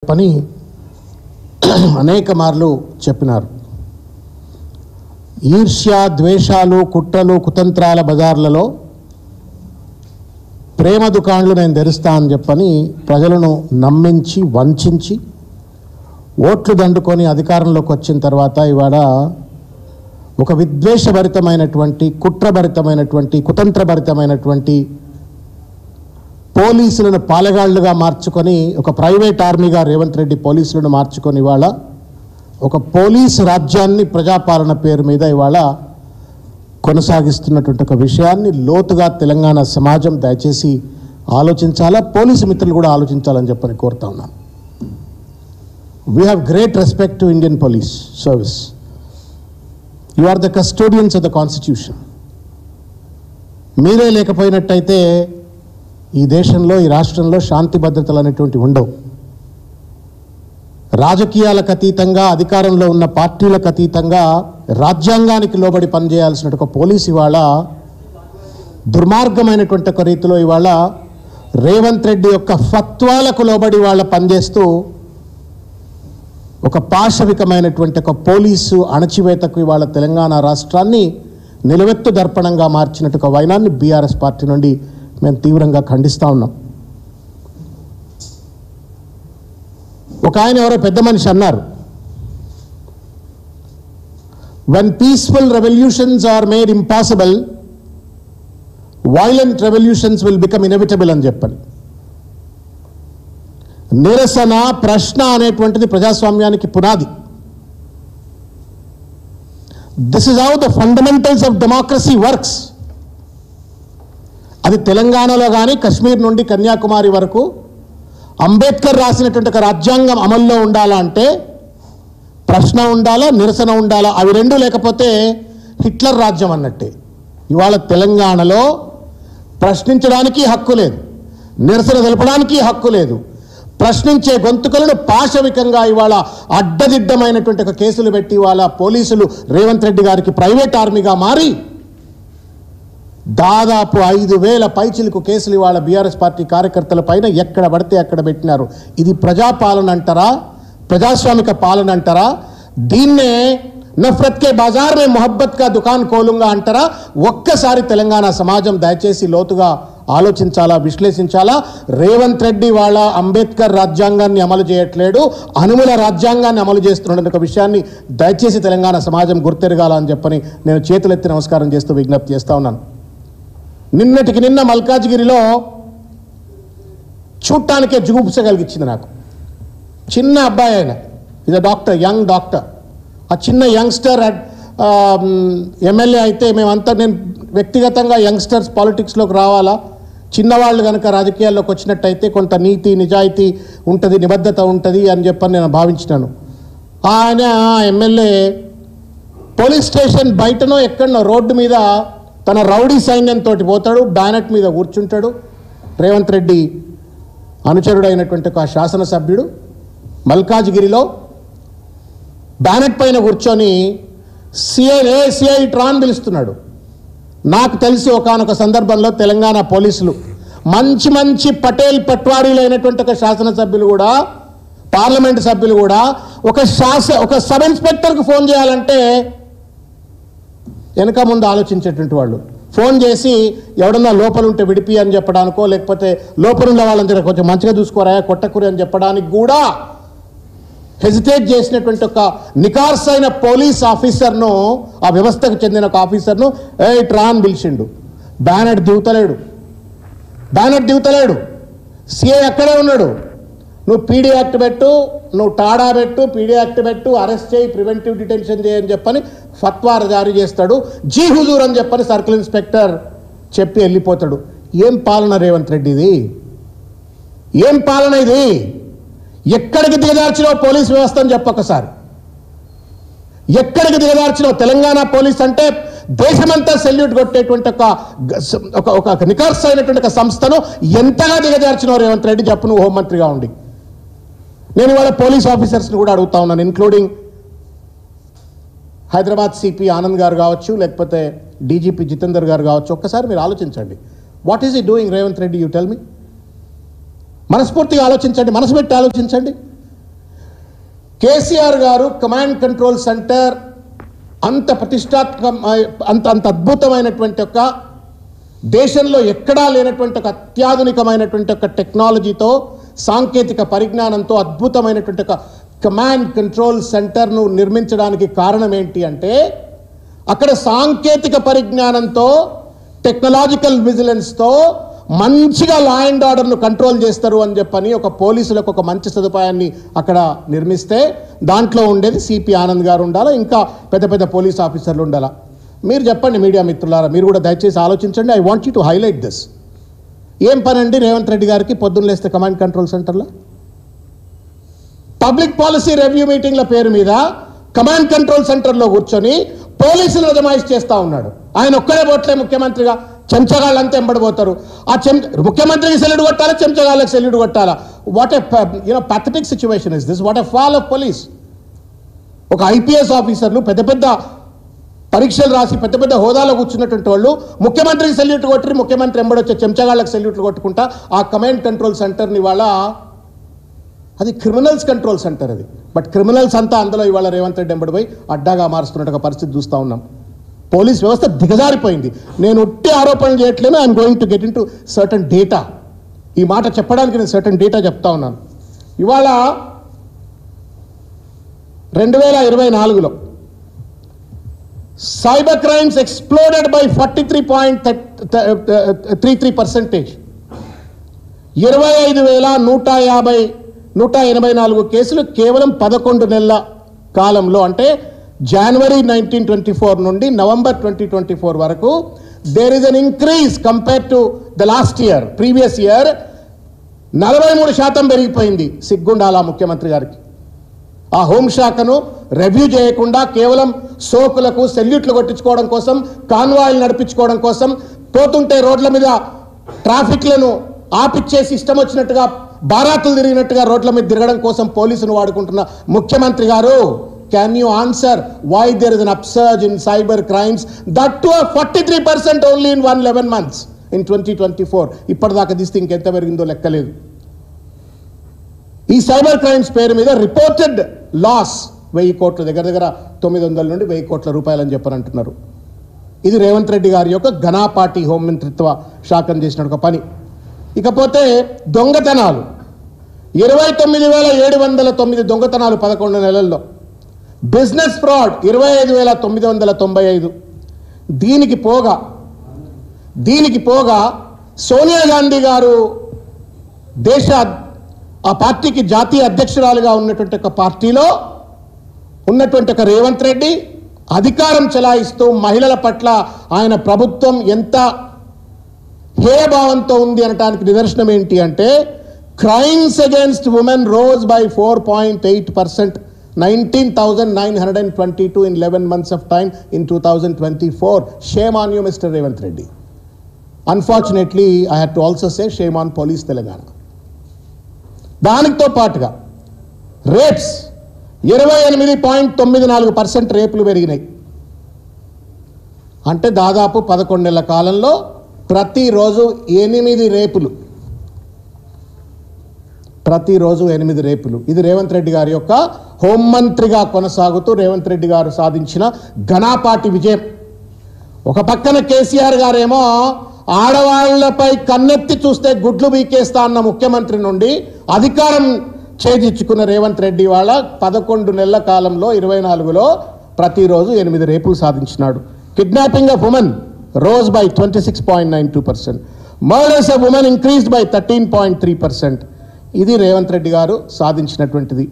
చెప్పని అనేక మార్లు చెప్పినారు. ఈర్ష్య, ద్వేషాలు, కుట్రలు, కుతంత్రాల బజార్లలో ప్రేమ దుకాణాలు నేను తెరుస్తా అని చెప్పని ప్రజలను నమ్మించి వంచి ఓట్లు దండుకొని అధికారంలోకి వచ్చిన తర్వాత ఇవాళ ఒక విద్వేషభరితమైనటువంటి, కుట్రభరితమైనటువంటి, కుతంత్రభరితమైనటువంటి పోలీసులను పాలెగాళ్లుగా మార్చుకొని, ఒక ప్రైవేట్ ఆర్మీగా రేవంత్ రెడ్డి పోలీసులను మార్చుకొని ఇవాళ ఒక పోలీసు రాజ్యాన్ని ప్రజాపాలన పేరు మీద ఇవాళ కొనసాగిస్తున్నటువంటి ఒక విషయాన్ని లోతుగా తెలంగాణ సమాజం దయచేసి ఆలోచించాలా, పోలీసు మిత్రులు కూడా ఆలోచించాలని చెప్పని కోరుతా ఉన్నాను. We have great respect to Indian police service. You are the custodians of the constitution. మీరే లేకపోయినట్టయితే ఈ దేశంలో, ఈ రాష్ట్రంలో శాంతి భద్రతలు అనేటువంటి ఉండవు. రాజకీయాలకు అతీతంగా, అధికారంలో ఉన్న పార్టీలకు అతీతంగా రాజ్యాంగానికి లోబడి పనిచేయాల్సిన ఒక పోలీసు ఇవాళ దుర్మార్గమైనటువంటి ఒక రీతిలో ఇవాళ రేవంత్ రెడ్డి యొక్క ఫత్వాలకు లోబడి వాళ్ళ పనిచేస్తూ ఒక పాశవికమైనటువంటి ఒక పోలీసు అణచివేతకు ఇవాళ తెలంగాణ రాష్ట్రాన్ని నిలువెత్తు దర్పణంగా మార్చినట్టు ఒక వైనాన్ని బీఆర్ఎస్ పార్టీ నుండి మేము తీవ్రంగా ఖండిస్తూ ఉన్నాం. ఒక ఆయన ఎవరో పెద్ద మనిషి అన్నారు, when peaceful revolutions are made impossible, violent revolutions will become inevitable అని చెప్పారు. నిరసన, ప్రశ్న అనేటువంటిది ప్రజాస్వామ్యానికి పునాది. This is how the fundamentals of democracy works. అది తెలంగాణలో కానీ, కశ్మీర్ నుండి కన్యాకుమారి వరకు అంబేద్కర్ రాసినటువంటి ఒక రాజ్యాంగం అమల్లో ఉండాలంటే ప్రశ్న ఉండాలా, నిరసన ఉండాలా. అవి రెండు లేకపోతే హిట్లర్ రాజ్యం అన్నట్టే. ఇవాళ తెలంగాణలో ప్రశ్నించడానికి హక్కు లేదు, నిరసన తెలపడానికి హక్కు లేదు. ప్రశ్నించే గొంతుకలను పాశవికంగా ఇవాళ అడ్డదిడ్డమైనటువంటి ఒక కేసులు పెట్టి ఇవాళ పోలీసులు రేవంత్ రెడ్డి గారికి ప్రైవేట్ ఆర్మీగా మారి దాదాపు 5,000 పైచిలకు కేసులు ఇవాళ బీఆర్ఎస్ పార్టీ కార్యకర్తల పైన ఎక్కడ పడితే అక్కడ పెట్టినారు. ఇది ప్రజాపాలన అంటారా, ప్రజాస్వామిక పాలన అంటారా? దీన్నే నఫరత్ కే బాజార్ మే మొహబ్బత్ కా దుకాన్ కోలుంగా అంటారా? ఒక్కసారి తెలంగాణ సమాజం దయచేసి లోతుగా ఆలోచించాలా, విశ్లేషించాలా. రేవంత్ రెడ్డి వాళ్ళ అంబేద్కర్ రాజ్యాంగాన్ని అమలు చేయట్లేడు, అనుముల రాజ్యాంగాన్ని అమలు చేస్తున్న ఒక విషయాన్ని దయచేసి తెలంగాణ సమాజం గుర్తెరగాల అని చెప్పని నేను చేతులెత్తి నమస్కారం చేస్తూ విజ్ఞప్తి చేస్తూ ఉన్నాను. నిన్నటికి నిన్న మల్కాజ్గిరిలో చూడటానికే జుగుప్స కలిగించింది నాకు. చిన్న అబ్బాయి ఆయన, ఇది డాక్టర్, యంగ్ డాక్టర్. ఆ చిన్న యంగ్స్టర్ ఎమ్మెల్యే అయితే మేమంతా, నేను వ్యక్తిగతంగా యంగ్స్టర్స్ పాలిటిక్స్లోకి రావాలా, చిన్నవాళ్ళు కనుక రాజకీయాల్లోకి వచ్చినట్టయితే కొంత నీతి నిజాయితీ ఉంటుంది, నిబద్ధత ఉంటుంది అని చెప్పని నేను భావించినాను. ఆయన ఎమ్మెల్యే పోలీస్ స్టేషన్ బయటనో ఎక్కడనో రోడ్డు మీద తన రౌడీ సైన్యంతో పోతాడు, బ్యానెట్ మీద కూర్చుంటాడు. రేవంత్ రెడ్డి అనుచరుడైనటువంటి ఒక శాసనసభ్యుడు మల్కాజ్గిరిలో బ్యానెట్ పైన కూర్చొని సిఐ ట్రాన్ పిలుస్తున్నాడు. నాకు తెలిసి ఒకానొక సందర్భంలో తెలంగాణ పోలీసులు మంచి మంచి పటేల్ పట్వారీలు అయినటువంటి ఒక శాసనసభ్యులు కూడా, పార్లమెంటు సభ్యులు కూడా ఒక సబ్ ఇన్స్పెక్టర్కు ఫోన్ చేయాలంటే వెనక ముందు ఆలోచించేటువంటి వాళ్ళు. ఫోన్ చేసి ఎవడన్నా లోపల ఉంటే విడిపి అని చెప్పడానికో, లేకపోతే లోపలున్న వాళ్ళని కొంచెం మంచిగా చూసుకోరా, కొట్టకూరి అని చెప్పడానికి కూడా హెజిటేట్ చేసినటువంటి ఒక నికార్సైన పోలీస్ ఆఫీసర్ను, ఆ వ్యవస్థకు చెందిన ఒక ఆఫీసర్ను ట్రాన్ పిలిచిండు. బ్యానెట్ దిగుతలేడు. సిఐ అక్కడే ఉన్నాడు. నువ్వు పీడీ యాక్ట్ పెట్టు, నువ్వు టాడా పెట్టు, పీడీ యాక్ట్ పెట్టు, అరెస్ట్ చేయి, ప్రివెంటివ్ డిటెన్షన్ చేయని చెప్పని ఫత్వా జారీ చేస్తాడు. జీ హుజూర్ అని చెప్పని సర్కిల్ ఇన్స్పెక్టర్ చెప్పి వెళ్ళిపోతాడు. ఏం పాలన రేవంత్ రెడ్డిది? ఏం పాలన ఇది? ఎక్కడికి దిగజార్చినావు పోలీస్ వ్యవస్థ అని చెప్పొకసారి. ఎక్కడికి దిగజార్చినావు? తెలంగాణ పోలీస్ అంటే దేశమంతా సెల్యూట్ కొట్టేటువంటి ఒక నికార్స్ అయినటువంటి ఒక సంస్థను ఎంతగా దిగజార్చినావు రేవంత్ రెడ్డి చెప్పు, నువ్వు హోంమంత్రిగా ఉండి. నేను ఇవాళ పోలీస్ ఆఫీసర్స్ని కూడా అడుగుతా ఉన్నాను, ఇంక్లూడింగ్ హైదరాబాద్ సిపి ఆనంద్ గారు కావచ్చు, లేకపోతే డీజీపీ జితేందర్ గారు కావచ్చు. ఒక్కసారి మీరు ఆలోచించండి. వాట్ ఈస్ ఈ doing Revanth Reddy? You tell me. మనస్ఫూర్తిగా ఆలోచించండి, మనసు పెట్టి ఆలోచించండి. కేసీఆర్ గారు కమాండ్ కంట్రోల్ సెంటర్ అంత అంత అద్భుతమైనటువంటి ఒక దేశంలో ఎక్కడా లేనటువంటి ఒక అత్యాధునికమైనటువంటి ఒక టెక్నాలజీతో సాంకేతిక పరిజ్ఞానంతో అద్భుతమైనటువంటి ఒక కమాండ్ కంట్రోల్ సెంటర్ను నిర్మించడానికి కారణం ఏంటి అంటే అక్కడ సాంకేతిక పరిజ్ఞానంతో టెక్నాలజికల్ విజిలెన్స్తో మంచిగా లా అండ్ ఆర్డర్ను కంట్రోల్ చేస్తారు అని చెప్పని ఒక పోలీసులకు ఒక మంచి సదుపాయాన్ని అక్కడ నిర్మిస్తే దాంట్లో ఉండేది సిపి ఆనంద్ గారు ఉండాలా, ఇంకా పెద్ద పెద్ద పోలీస్ ఆఫీసర్లు ఉండాలా. మీరు చెప్పండి మీడియా మిత్రులారా, మీరు కూడా దయచేసి ఆలోచించండి. I want you to highlight this. ఏం పని అండి రేవంత్ రెడ్డి గారికి పొద్దున్న లేస్తే కమాండ్ కంట్రోల్ సెంటర్లో? పబ్లిక్ పాలసీ రివ్యూ మీటింగ్ల పేరు మీద కమాండ్ కంట్రోల్ సెంటర్లో కూర్చొని పోలీసులు అజమాయిష్ చేస్తూ ఉన్నాడు. ఆయన ఒక్కడే పోట్లే ముఖ్యమంత్రిగా, చెంచగాళ్ళంతా ఎంబడిపోతారు. ముఖ్యమంత్రికి సెల్యూట్ కొట్టాలా, చెంచగాళ్ళకి సెల్యూట్ కొట్టాలా? What a pathetic situation is this? What a fall of police. ఒక ఐపీఎస్ ఆఫీసర్లు పెద్ద పెద్ద పరీక్షలు రాసి పెద్ద పెద్ద హోదాలో కూర్చున్నటువంటి వాళ్ళు ముఖ్యమంత్రికి సెల్యూట్ కొట్టి ముఖ్యమంత్రి ఎంబడొచ్చే చెంచగాళ్ళకి సెల్యూట్లు కొట్టుకుంటా ఆ కమాండ్ కంట్రోల్ సెంటర్ని ఇవాళ అది క్రిమినల్స్ కంట్రోల్ సెంటర్ అది. బట్ క్రిమినల్స్ అంతా అందులో ఇవాళ రేవంత్ రెడ్డి ఎంబడిపోయి అడ్డాగా మారుస్తున్నట్టు పరిస్థితి చూస్తూ ఉన్నాం. పోలీస్ వ్యవస్థ దిగజారిపోయింది. నేను ఒట్టి ఆరోపణలు చేయట్లేదు. I'm going to get in to certain data. ఈ మాట చెప్పడానికి నేను సర్టన్ డేటా చెప్తా ఉన్నాను. ఇవాళ 2024లో సైబర్ క్రైమ్స్ ఎక్స్ప్లోడెడ్ బై 43.33%. 25,184 కేసులు కేవలం 11 నెలల కాలంలో, అంటే జనవరి 1924 నుండి నవంబర్ 2024 వరకు there is an increase compare to the last year, previous year. 43% పెరిగిపోయింది. సిగ్గుండాలా ముఖ్యమంత్రి గారికి. ఆ హోంశాఖను రివ్యూ చేయకుండా కేవలం సోకులకు సెల్యూట్లు కొట్టించుకోవడం కోసం, కాన్వాయిలు నడిపించుకోవడం కోసం, పోతుంటే రోడ్ల మీద ట్రాఫిక్లను ఆపిచ్చేసి ఇష్టం వచ్చినట్టుగా బారాతులు తిరిగినట్టుగా రోడ్ల మీద తిరగడం కోసం పోలీసును వాడుకుంటున్న ముఖ్యమంత్రి గారు, can you answer why there is an upsurge in cyber crimes, that to a 43% only in 11 months in 2024? ఇప్పటిదాకా తీస్తే ఇంకెంత పెరిగిందో లెక్కలేదు. ఈ సైబర్ క్రైమ్స్ పేరు మీద రిపోర్టెడ్ లాస్ 1000 కోట్ల, దగ్గర 900 నుండి 1000 కోట్ల రూపాయలు అని చెప్పనంటున్నారు. ఇది రేవంత్ రెడ్డి గారి యొక్క ఘనాపాటి హోంమంత్రిత్వ శాఖను చేసిన ఒక పని. ఇకపోతే దొంగతనాలు 29,709 దొంగతనాలు 11 నెలల్లో. Business fraud 25,995. దీనికి పోగా సోనియా గాంధీ గారు ఆ పార్టీకి జాతీయ అధ్యక్షురాలుగా ఉన్నటువంటి ఒక పార్టీలో ఉన్నటువంటి ఒక రేవంత్ రెడ్డి అధికారం చెలాయిస్తూ మహిళల పట్ల ఆయన ప్రభుత్వం ఎంత హేయభావంతో ఉంది అనడానికి నిదర్శనం ఏంటి అంటే crimes against women rose by 4.8%, 19,922 in 11 months of time in 2024. Shame on you, Mr. Revanth Reddy. Unfortunately, I had to also say shame on Police Telangana. దానితో పాటుగా రేప్స్ 28.94% రేపులు పెరిగినాయి. అంటే దాదాపు 11 నెలల కాలంలో ప్రతిరోజు 8 రేపులు. ఇది రేవంత్ రెడ్డి గారి యొక్క హోంమంత్రిగా కొనసాగుతూ రేవంత్ రెడ్డి గారు సాధించిన ఘనాపాటి విజయం. ఒక పక్కన కేసీఆర్ గారేమో ఆడవాళ్లపై కన్నెత్తి చూస్తే గుడ్లు బీకేస్తా అన్న ముఖ్యమంత్రి నుండి అధికారం చేజిచ్చుకున్న రేవంత్ రెడ్డి వాళ్ళ 11 నెలల కాలంలో 24లో ప్రతిరోజు 8 రేపులు సాధించినాడు. Kidnapping of women rose by 26.92%. Murders of women increased by 13.3%. ఇది రేవంత్ రెడ్డి గారు సాధించినటువంటిది.